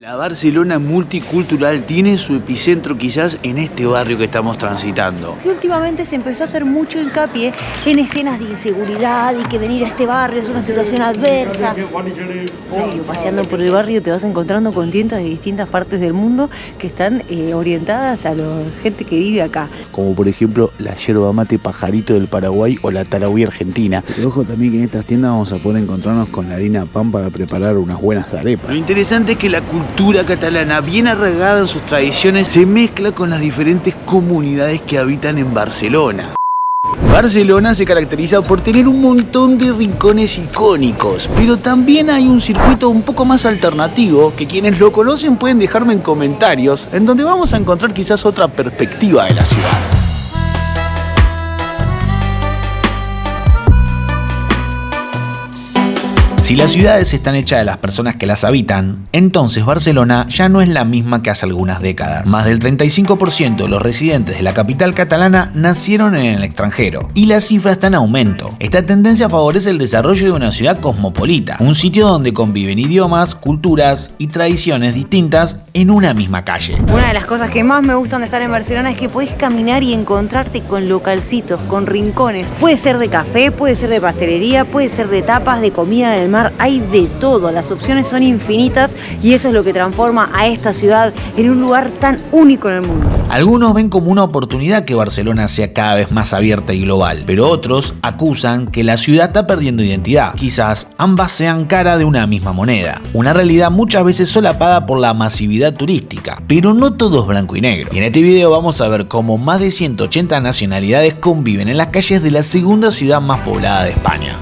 La Barcelona multicultural tiene su epicentro quizás en este barrio que estamos transitando. Que últimamente se empezó a hacer mucho hincapié en escenas de inseguridad y que venir a este barrio es una situación adversa. Obvio, paseando por el barrio te vas encontrando con tiendas de distintas partes del mundo que están orientadas a la gente que vive acá. Como por ejemplo la yerba mate pajarito del Paraguay o la tarahui argentina. Pero ojo también que en estas tiendas vamos a poder encontrarnos con la harina pan para preparar unas buenas arepas. Lo interesante es que la cultura catalana, bien arraigada en sus tradiciones, se mezcla con las diferentes comunidades que habitan en Barcelona. Barcelona se caracteriza por tener un montón de rincones icónicos, pero también hay un circuito un poco más alternativo que quienes lo conocen pueden dejarme en comentarios, en donde vamos a encontrar quizás otra perspectiva de la ciudad. Si las ciudades están hechas de las personas que las habitan, entonces Barcelona ya no es la misma que hace algunas décadas. Más del 35% de los residentes de la capital catalana nacieron en el extranjero, y la cifra está en aumento. Esta tendencia favorece el desarrollo de una ciudad cosmopolita, un sitio donde conviven idiomas, culturas y tradiciones distintas en una misma calle. Una de las cosas que más me gustan de estar en Barcelona es que podés caminar y encontrarte con localcitos, con rincones. Puede ser de café, puede ser de pastelería, puede ser de tapas, de comida del mar. Hay de todo, las opciones son infinitas y eso es lo que transforma a esta ciudad en un lugar tan único en el mundo. Algunos ven como una oportunidad que Barcelona sea cada vez más abierta y global, pero otros acusan que la ciudad está perdiendo identidad. Quizás ambas sean cara de una misma moneda, una realidad muchas veces solapada por la masividad turística, pero no todo es blanco y negro. Y en este video vamos a ver cómo más de 180 nacionalidades conviven en las calles de la segunda ciudad más poblada de España.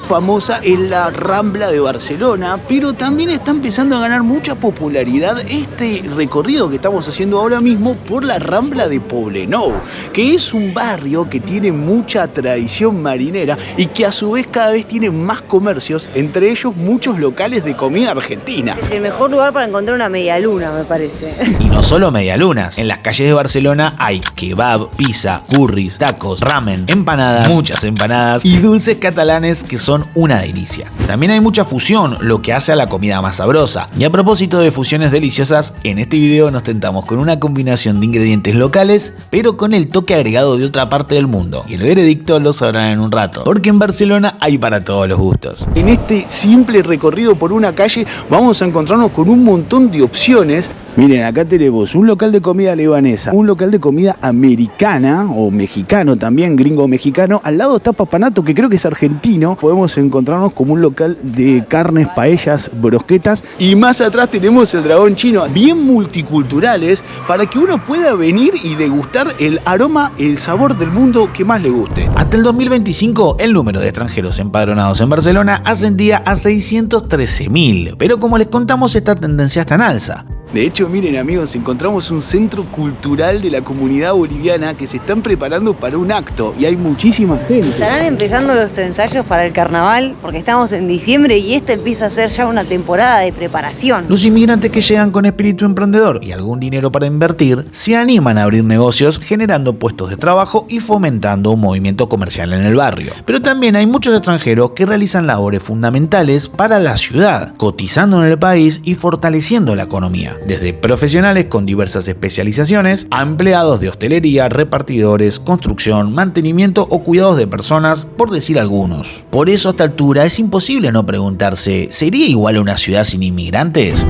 Famosa es la Rambla de Barcelona, pero también está empezando a ganar mucha popularidad este recorrido que estamos haciendo ahora mismo por la Rambla de Poblenou, que es un barrio que tiene mucha tradición marinera y que a su vez cada vez tiene más comercios, entre ellos muchos locales de comida argentina. Es el mejor lugar para encontrar una medialuna, me parece. Y no solo medialunas, en las calles de Barcelona hay kebab, pizza, curris, tacos, ramen, empanadas, muchas empanadas y dulces catalanes que son una delicia. También hay mucha fusión, lo que hace a la comida más sabrosa. Y a propósito de fusiones deliciosas, en este video nos tentamos con una combinación de ingredientes locales, pero con el toque agregado de otra parte del mundo. Y el veredicto lo sabrán en un rato, porque en Barcelona hay para todos los gustos. En este simple recorrido por una calle vamos a encontrarnos con un montón de opciones. Miren, acá tenemos un local de comida libanesa, un local de comida americana o mexicano también, gringo mexicano. Al lado está Papanato, que creo que es argentino. Podemos encontrarnos como un local de carnes, paellas, brosquetas. Y más atrás tenemos el Dragón Chino, bien multiculturales, para que uno pueda venir y degustar el aroma, el sabor del mundo que más le guste. Hasta el 2025, el número de extranjeros empadronados en Barcelona ascendía a 613.000. Pero como les contamos, esta tendencia está en alza. De hecho, miren amigos, encontramos un centro cultural de la comunidad boliviana que se están preparando para un acto y hay muchísima gente. Estarán empezando los ensayos para el carnaval porque estamos en diciembre y esta empieza a ser ya una temporada de preparación. Los inmigrantes que llegan con espíritu emprendedor y algún dinero para invertir se animan a abrir negocios generando puestos de trabajo y fomentando un movimiento comercial en el barrio. Pero también hay muchos extranjeros que realizan labores fundamentales para la ciudad, cotizando en el país y fortaleciendo la economía. Desde profesionales con diversas especializaciones a empleados de hostelería, repartidores, construcción, mantenimiento o cuidados de personas, por decir algunos. Por eso a esta altura es imposible no preguntarse, ¿sería igual una ciudad sin inmigrantes?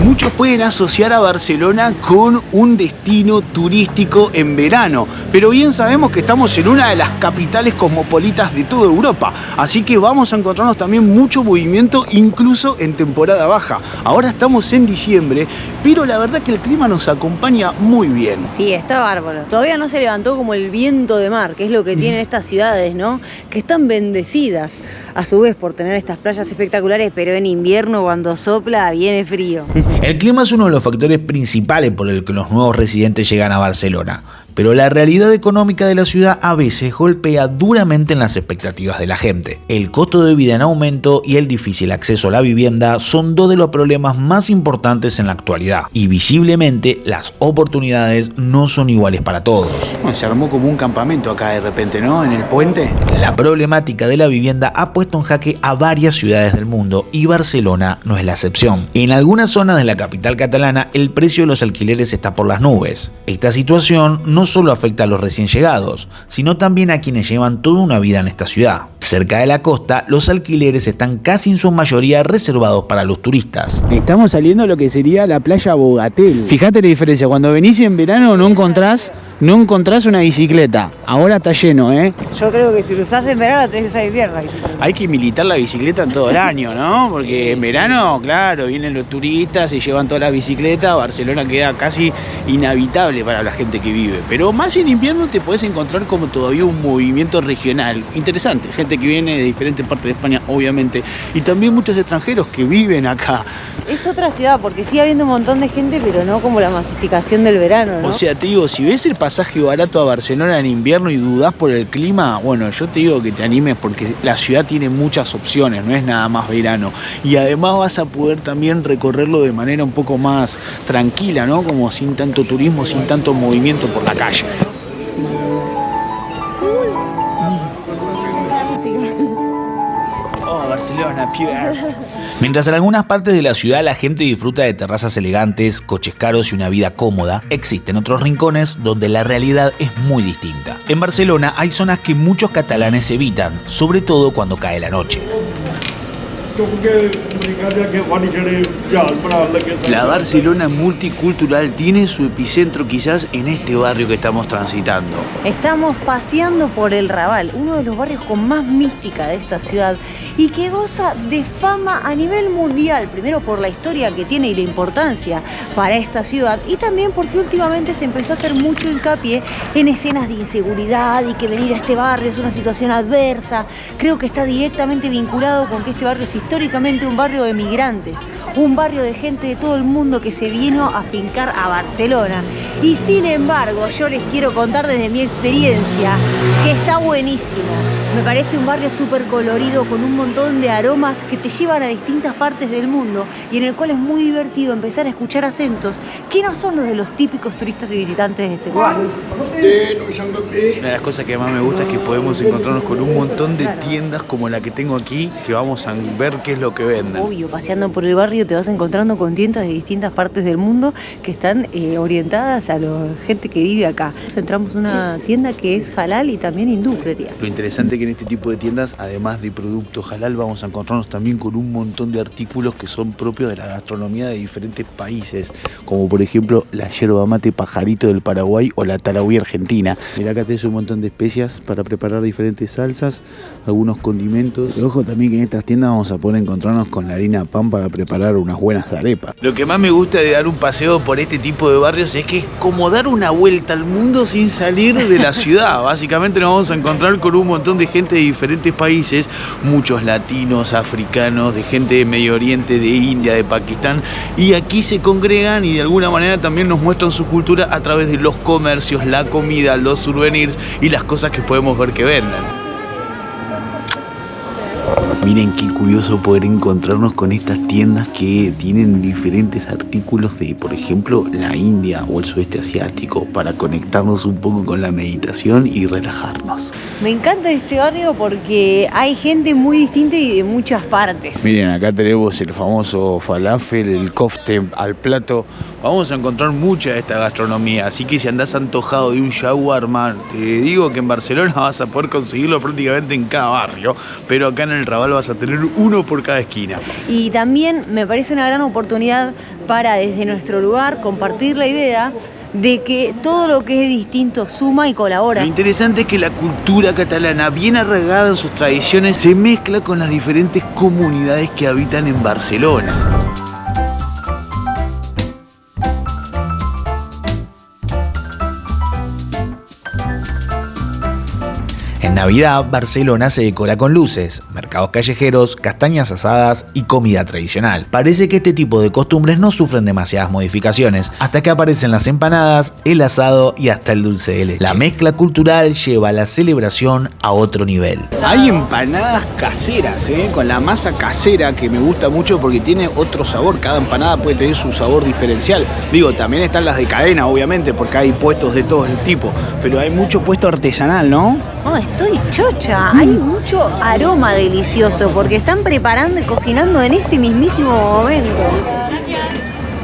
Muchos pueden asociar a Barcelona con un destino turístico en verano, pero bien sabemos que estamos en una de las capitales cosmopolitas de toda Europa, así que vamos a encontrarnos también mucho movimiento incluso en temporada baja. Ahora estamos en diciembre, pero la verdad que el clima nos acompaña muy bien. Sí, está bárbaro. Todavía no se levantó como el viento de mar, que es lo que tienen estas ciudades, ¿no? Que están bendecidas a su vez por tener estas playas espectaculares, pero en invierno cuando sopla viene frío. El clima es uno de los factores principales por el que los nuevos residentes llegan a Barcelona. Pero la realidad económica de la ciudad a veces golpea duramente en las expectativas de la gente. El costo de vida en aumento y el difícil acceso a la vivienda son dos de los problemas más importantes en la actualidad, y visiblemente las oportunidades no son iguales para todos. Bueno, se armó como un campamento acá de repente, ¿no? En el puente. La problemática de la vivienda ha puesto en jaque a varias ciudades del mundo y Barcelona no es la excepción. En algunas zonas de la capital catalana el precio de los alquileres está por las nubes. Esta situación no solo afecta a los recién llegados, sino también a quienes llevan toda una vida en esta ciudad. Cerca de la costa, los alquileres están casi en su mayoría reservados para los turistas. Estamos saliendo a lo que sería la playa Bogatel. Fíjate la diferencia, cuando venís en verano no encontrás una bicicleta. Ahora está lleno, ¿eh? Yo creo que si lo usás en verano tenés que usar en invierno. Hay que militar la bicicleta en todo el año, ¿no? Porque en verano, claro, vienen los turistas y llevan todas las bicicletas. Barcelona queda casi inhabitable para la gente que vive. Pero más en invierno te podés encontrar como todavía un movimiento regional interesante. Gente que viene de diferentes partes de España, obviamente. Y también muchos extranjeros que viven acá. Es otra ciudad, porque sigue habiendo un montón de gente, pero no como la masificación del verano, ¿no? O sea, te digo, si ves el pasaje barato a Barcelona en invierno y dudás por el clima, bueno, yo te digo que te animes porque la ciudad tiene muchas opciones, no es nada más verano. Y además vas a poder también recorrerlo de manera un poco más tranquila, ¿no? Como sin tanto turismo, sin tanto movimiento por la calle. Oh, Barcelona, pure. Mientras en algunas partes de la ciudad la gente disfruta de terrazas elegantes, coches caros y una vida cómoda, existen otros rincones donde la realidad es muy distinta. En Barcelona hay zonas que muchos catalanes evitan, sobre todo cuando cae la noche. La Barcelona multicultural tiene su epicentro quizás en este barrio que estamos transitando. Estamos paseando por el Raval, uno de los barrios con más mística de esta ciudad y que goza de fama a nivel mundial, primero por la historia que tiene y la importancia para esta ciudad, y también porque últimamente se empezó a hacer mucho hincapié en escenas de inseguridad y que venir a este barrio es una situación adversa. Creo que está directamente vinculado con que este barrio es históricamente un barrio de migrantes, un barrio de gente de todo el mundo que se vino a fincar a Barcelona. Y sin embargo, yo les quiero contar desde mi experiencia que está buenísimo. Me parece un barrio súper colorido con un montón de aromas que te llevan a distintas partes del mundo y en el cual es muy divertido empezar a escuchar acentos que no son los de los típicos turistas y visitantes de este lugar. Una de las cosas que más me gusta es que podemos encontrarnos con un montón de tiendas como la que tengo aquí, que vamos a ver qué es lo que venden. Obvio, paseando por el barrio te vas encontrando con tiendas de distintas partes del mundo que están orientadas a la gente que vive acá. Entramos en una tienda que es halal y también hindú, creería. Lo interesante es que en este tipo de tiendas, además de productos halal, vamos a encontrarnos también con un montón de artículos que son propios de la gastronomía de diferentes países, como por ejemplo la yerba mate pajarito del Paraguay o la tarahui argentina. Mirá, acá tenés un montón de especias para preparar diferentes salsas, algunos condimentos. Y ojo también que en estas tiendas vamos a poder encontrarnos con la harina pan para preparar unas buenas arepas. Lo que más me gusta de dar un paseo por este tipo de barrios es que es como dar una vuelta al mundo sin salir de la ciudad. Básicamente nos vamos a encontrar con un montón de gente de diferentes países, muchos latinos, africanos, de gente de Medio Oriente, de India, de Pakistán, y aquí se congregan y de alguna manera también nos muestran su cultura a través de los comercios, la comida, los souvenirs y las cosas que podemos ver que venden. Miren qué curioso poder encontrarnos con estas tiendas que tienen diferentes artículos de, por ejemplo, la India o el sudeste asiático para conectarnos un poco con la meditación y relajarnos. Me encanta este barrio porque hay gente muy distinta y de muchas partes. Miren, acá tenemos el famoso falafel, el kofte al plato. Vamos a encontrar mucha de esta gastronomía, así que si andás antojado de un shawarma, te digo que en Barcelona vas a poder conseguirlo prácticamente en cada barrio, pero acá en el Raval vas a tener uno por cada esquina. Y también me parece una gran oportunidad para desde nuestro lugar compartir la idea de que todo lo que es distinto suma y colabora. Lo interesante es que la cultura catalana, bien arraigada en sus tradiciones, se mezcla con las diferentes comunidades que habitan en Barcelona. En Navidad, Barcelona se decora con luces, mercados callejeros, castañas asadas y comida tradicional. Parece que este tipo de costumbres no sufren demasiadas modificaciones, hasta que aparecen las empanadas, el asado y hasta el dulce de leche. La mezcla cultural lleva la celebración a otro nivel. Hay empanadas caseras, con la masa casera, que me gusta mucho porque tiene otro sabor. Cada empanada puede tener su sabor diferencial. Digo, también están las de cadena, obviamente, porque hay puestos de todo el tipo, pero hay mucho puesto artesanal, ¿no? Oh, estoy chocha. Hay mucho aroma delicioso porque están preparando y cocinando en este mismísimo momento.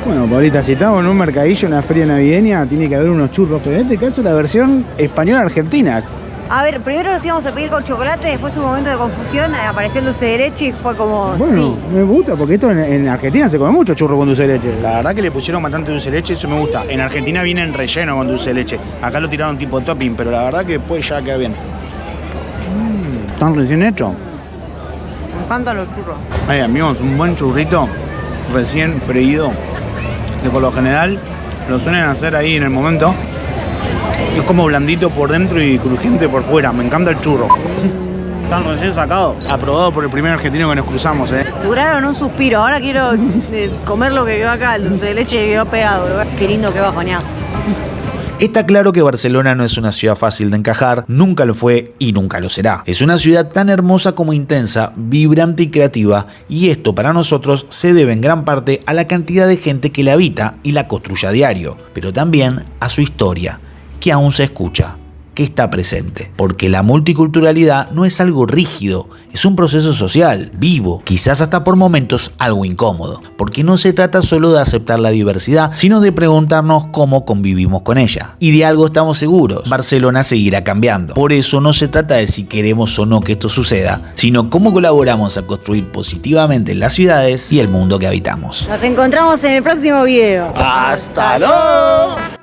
Bueno, Paulita, si estamos en un mercadillo, en una feria navideña, tiene que haber unos churros, pero en este caso la versión española-argentina. A ver, primero los íbamos a pedir con chocolate, después hubo un momento de confusión, apareció el dulce de leche y fue como, Bueno, sí. me gusta, porque esto en Argentina se come mucho churro con dulce de leche. La verdad que le pusieron bastante dulce de leche, eso me gusta. En Argentina viene en relleno con dulce de leche. Acá lo tiraron tipo topping, pero la verdad que puede ya quedar bien. ¿Están recién hechos? Me encantan los churros. Ay, amigos, un buen churrito recién freído, que por lo general lo suelen hacer ahí en el momento. Es como blandito por dentro y crujiente por fuera. Me encanta el churro. Están recién sacados. Aprobado por el primer argentino que nos cruzamos, Duraron un suspiro, ahora quiero comer lo que quedó acá, el dulce de leche que quedó pegado. Qué lindo que va, Juaniá. Está claro que Barcelona no es una ciudad fácil de encajar, nunca lo fue y nunca lo será. Es una ciudad tan hermosa como intensa, vibrante y creativa, y esto para nosotros se debe en gran parte a la cantidad de gente que la habita y la construye a diario, pero también a su historia, que aún se escucha, que está presente. Porque la multiculturalidad no es algo rígido, es un proceso social, vivo, quizás hasta por momentos algo incómodo, porque no se trata solo de aceptar la diversidad, sino de preguntarnos cómo convivimos con ella. Y de algo estamos seguros, Barcelona seguirá cambiando. Por eso no se trata de si queremos o no que esto suceda, sino cómo colaboramos a construir positivamente las ciudades y el mundo que habitamos. Nos encontramos en el próximo video. ¡Hasta luego!